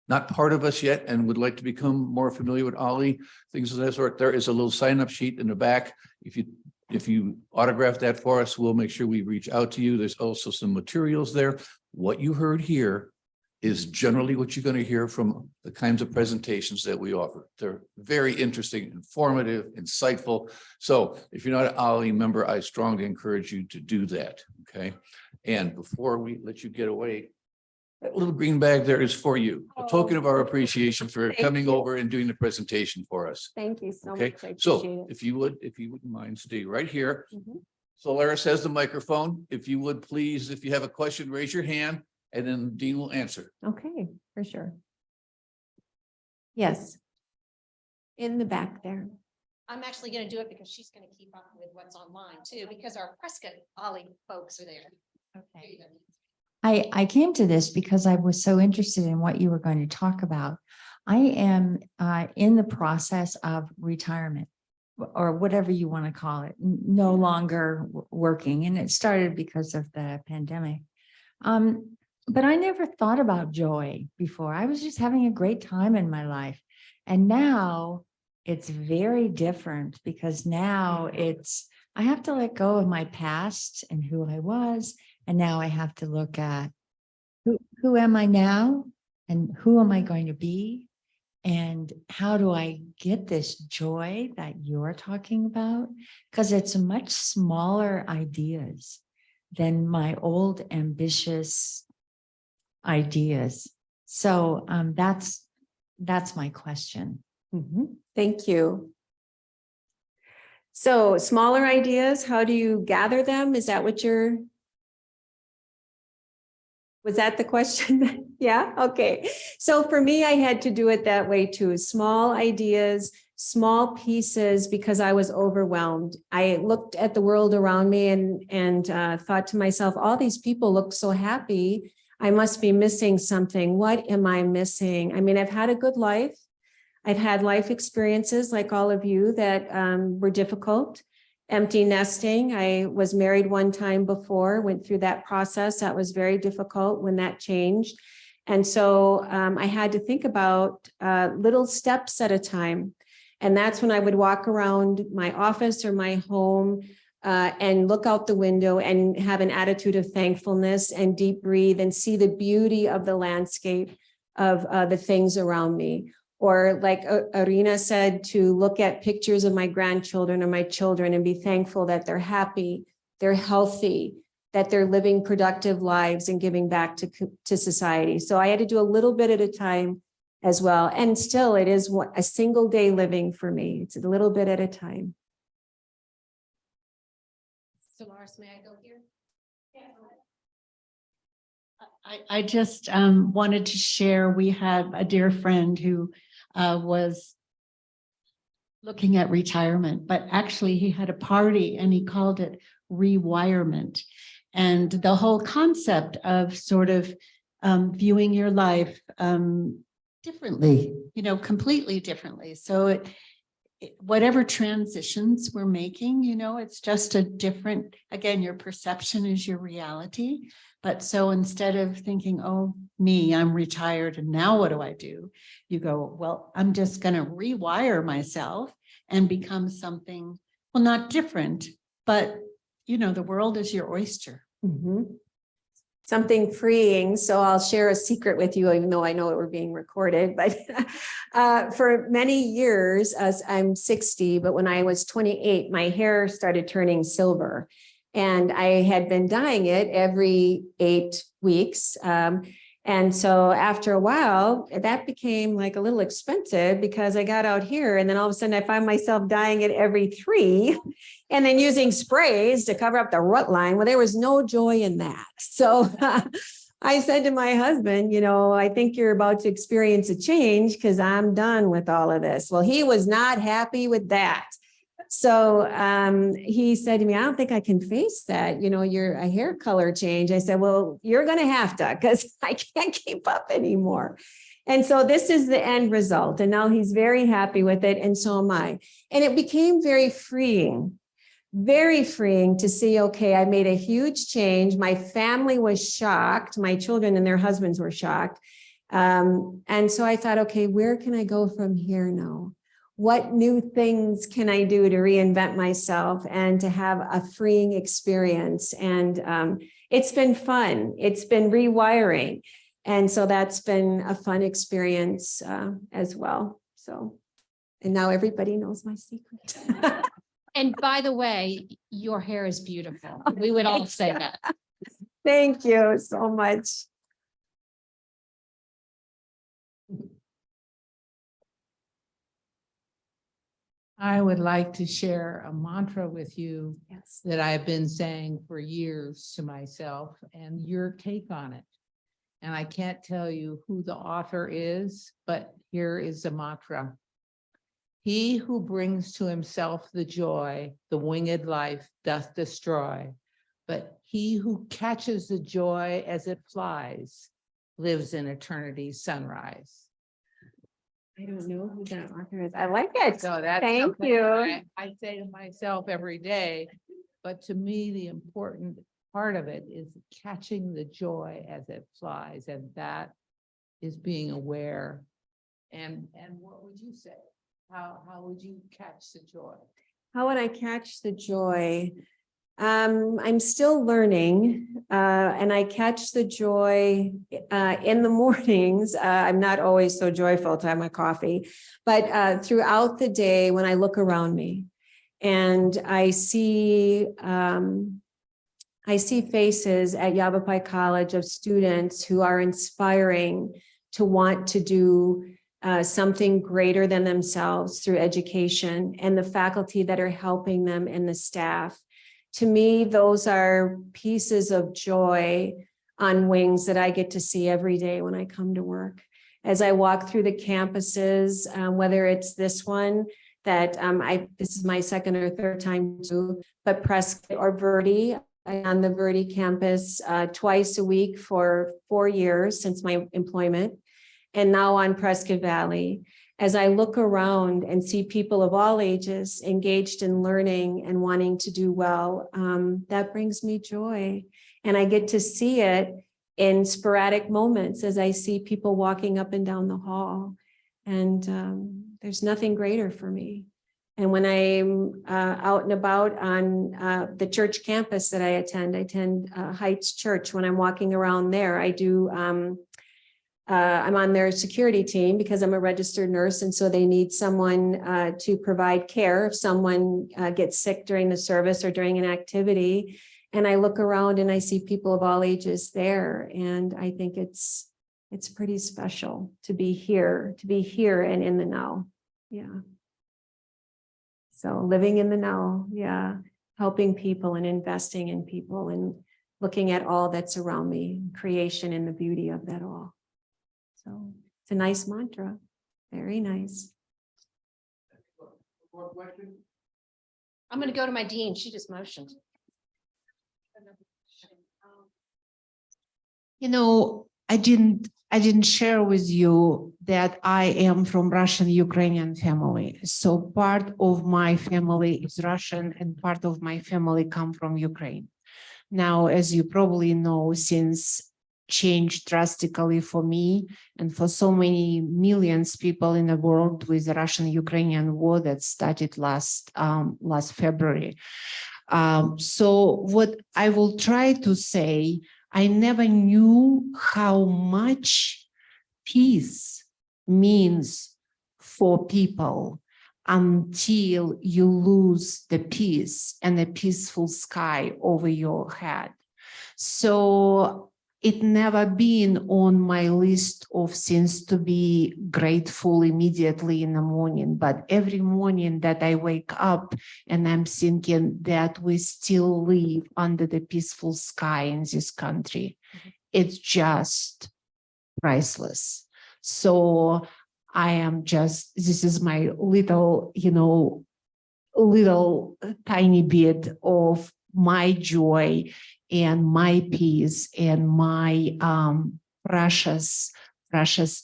not part of us yet, and would like to become more familiar with OLLI, things of that sort, there is a little sign-up sheet in the back. If you autograph that for us, we'll make sure we reach out to you. There's also some materials there. What you heard here is generally what you're going to hear from the kinds of presentations that we offer. They're very interesting, informative, insightful. So if you're not an OLLI member, I strongly encourage you to do that, okay? And before we let you get away, that little green bag there is for you, a token of our appreciation for Thank coming you. over and doing the presentation for us. Thank you so Okay, much. I appreciate so it. if you wouldn't mind, stay right here. Mhm. Solaris has the microphone. If you would please, if you have a question, raise your hand and then Dean will answer. Okay, for sure. Yes. In the back there. I'm actually going to do it because she's going to keep up with what's online too, because our Prescott OLLI folks are there. Okay. I came to this because I was so interested in what you were going to talk about. I am in the process of retirement, or whatever you want to call it, no longer working. And it started because of the pandemic. But I never thought about joy before. I was just having a great time in my life. And now it's very different, because now I have to let go of my past and who I was. And now I have to look at who am I now, and who am I going to be, and how do I get this joy that you're talking about? Because it's much smaller ideas than my old ambitious ideas. So that's my question. Mhm. Thank you. So smaller ideas, how do you gather them? Is that what was that the question? Yeah, okay. So for me, I had to do it that way too. Small ideas, small pieces, because I was overwhelmed. I looked at the world around me and thought to myself, all these people look so happy. I must be missing something. What am I missing? I mean, I've had a good life. I've had life experiences like all of you that were difficult. Empty nesting. I was married one time before, went through that process. That was very difficult when that changed. And so I had to think about little steps at a time. And that's when I would walk around my office or my home and look out the window and have an attitude of thankfulness and deep breathe and see the beauty of the landscape of the things around me. Or like Arena said, to look at pictures of my grandchildren or my children and be thankful that they're happy, they're healthy, that they're living productive lives and giving back to society. So I had to do a little bit at a time as well. And still it is a single day living for me. It's a little bit at a time. Dolores, may I go here? I just wanted to share, we have a dear friend who was looking at retirement, but actually he had a party and he called it rewirement. And the whole concept of sort of viewing your life differently, you know, completely differently. So whatever transitions we're making, you know, it's just a different, again, your perception is your reality. But so instead of thinking, oh, me, I'm retired and now what do I do? You go, well, I'm just going to rewire myself and become something, well, not different, but, you know, the world is your oyster. Mhm. Something freeing. So I'll share a secret with you, even though I know we're being recorded, but for many years, as I'm 60, but when I was 28, my hair started turning silver. And I had been dyeing it every 8 weeks. And so after a while, that became like a little expensive because I got out here and then all of a sudden I find myself dyeing it every 3 and then using sprays to cover up the root line. Well, there was no joy in that. So I said to my husband, you know, I think you're about to experience a change because I'm done with all of this. Well, he was not happy with that. So he said to me, I don't think I can face that, you know, a hair color change. I said, well, you're going to have to, because I can't keep up anymore. And so this is the end result. And now he's very happy with it. And so am I. And it became very freeing to see, okay, I made a huge change. My family was shocked. My children and their husbands were shocked. And so I thought, okay, where can I go from here now? What new things can I do to reinvent myself and to have a freeing experience? And it's been fun. It's been rewiring. And so that's been a fun experience as well. So, and now everybody knows my secret. And by the way, your hair is beautiful. We would all say that. Thank you so much. I would like to share a mantra with you Yes. that I've been saying for years to myself and your take on it. And I can't tell you who the author is, but here is the mantra. He who brings to himself the joy, the winged life doth destroy. But he who catches the joy as it flies, lives in eternity's sunrise. I don't know who that author is. I like it. So that's Thank something you. I say to myself every day, but to me, the important part of it is catching the joy as it flies. And that is being aware. And what would you say? How would you catch the joy? How would I catch the joy? I'm still learning, and I catch the joy in the mornings. I'm not always so joyful to have my coffee, but throughout the day when I look around me and I see faces at Yavapai College of students who are inspiring to want to do something greater than themselves through education, and the faculty that are helping them and the staff. To me, those are pieces of joy on wings that I get to see every day when I come to work. As I walk through the campuses, whether it's this one that this is my second or third time to, but Prescott or Verde, on the Verde campus twice a week for 4 years since my employment, and now on Prescott Valley. As I look around and see people of all ages engaged in learning and wanting to do well, that brings me joy. And I get to see it in sporadic moments as I see people walking up and down the hall. And there's nothing greater for me. And when I'm out and about on the church campus that I attend Heights Church. When I'm walking around there, I do I'm on their security team because I'm a registered nurse. And so they need someone to provide care if someone gets sick during the service or during an activity. And I look around and I see people of all ages there. And I think it's pretty special to be here and in the now. Yeah. So living in the now, yeah, helping people and investing in people and looking at all that's around me, creation and the beauty of that all. So it's a nice mantra, very nice. I'm going to go to my dean. She just motioned. You know, I didn't share with you that I am from Russian Ukrainian family. So part of my family is Russian and part of my family come from Ukraine. Now, as you probably know, since changed drastically for me and for so many millions of people in the world with the Russian-Ukrainian war that started last February. So what I will try to say, I never knew how much peace means for people until you lose the peace and a peaceful sky over your head. So it never been on my list of things to be grateful immediately in the morning, but every morning that I wake up and I'm thinking that we still live under the peaceful sky in this country, it's just priceless. So I am just, this is my little, little tiny bit of my joy and my peace and my precious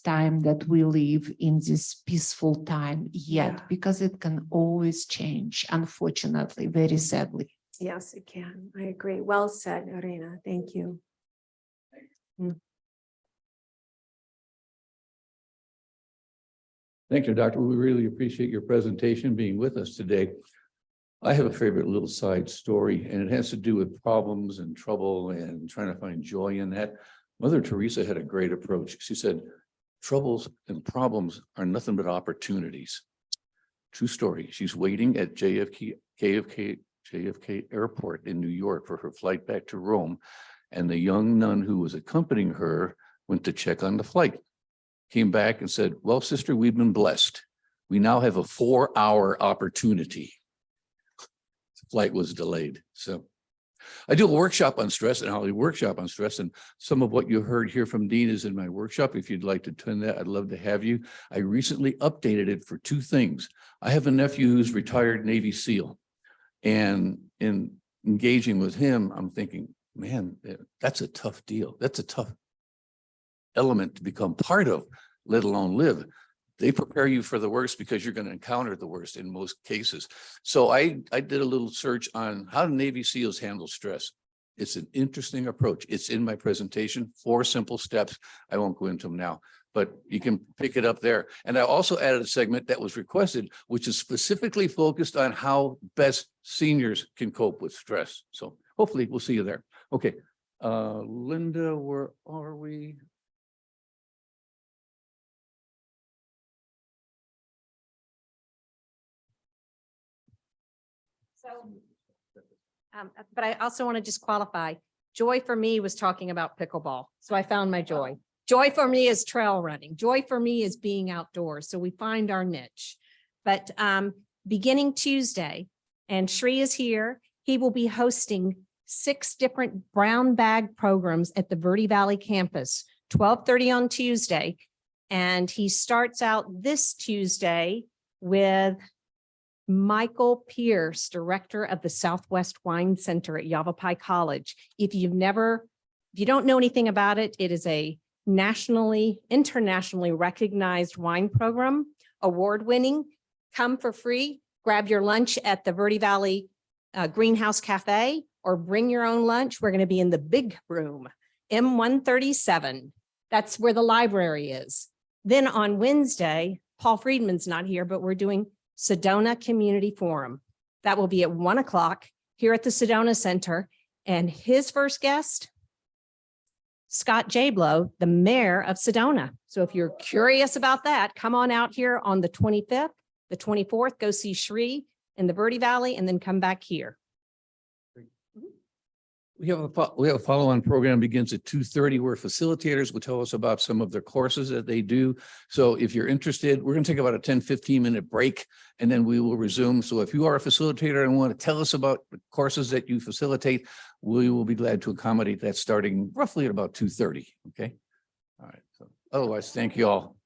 time that we live in this peaceful time yet, because it can always change, unfortunately, very sadly. Yes, it can. I agree. Well said, Irina. Thank you. Thank you, Doctor. We really appreciate your presentation, being with us today. I have a favorite little side story, and it has to do with problems and trouble and trying to find joy in that. Mother Teresa had a great approach. She said, troubles and problems are nothing but opportunities. True story. She's waiting at JFK Airport in New York for her flight back to Rome. And the young nun who was accompanying her went to check on the flight. Came back and said, well, sister, we've been blessed. We now have a 4-hour opportunity. The flight was delayed. So I do a workshop on stress, and I'll workshop on stress. And some of what you heard here from Dean is in my workshop. If you'd like to attend that, I'd love to have you. I recently updated it for 2 things. I have a nephew who's retired Navy SEAL. And in engaging with him, I'm thinking, man, that's a tough deal. That's a tough element to become part of, let alone live. They prepare you for the worst because you're going to encounter the worst in most cases. So I did a little search on how do Navy SEALs handle stress. It's an interesting approach. It's in my presentation, 4 simple steps. I won't go into them now, but you can pick it up there. And I also added a segment that was requested, which is specifically focused on how best seniors can cope with stress. So hopefully we'll see you there. Okay. Linda, where are we? But I also want to just qualify. Joy for me was talking about pickleball. So I found my joy. Joy for me is trail running. Joy for me is being outdoors. So we find our niche. But beginning Tuesday, and Shri is here, he will be hosting 6 different brown bag programs at the Verde Valley campus, 12:30 on Tuesday. And he starts out this Tuesday with Michael Pierce, director of the Southwest Wine Center at Yavapai College. If you don't know anything about it, it is a internationally recognized wine program, award-winning. Come for free, grab your lunch at the Verde Valley Greenhouse Cafe, or bring your own lunch. We're going to be in the big room, M137. That's where the library is. Then on Wednesday, Paul Friedman's not here, but we're doing Sedona Community Forum. That will be at 1 o'clock here at the Sedona Center. And his first guest, Scott Jablow, the mayor of Sedona. So if you're curious about that, come on out here on the 25th, the 24th, go see Sri in the Verde Valley, and then come back here. We have a follow-on program begins at 2:30 where facilitators will tell us about some of their courses that they do. So if you're interested, we're going to take about a 10-15 minute break and then we will resume. So if you are a facilitator and want to tell us about the courses that you facilitate, we will be glad to accommodate that starting roughly at about 2:30. Okay. All right. So otherwise, thank you all.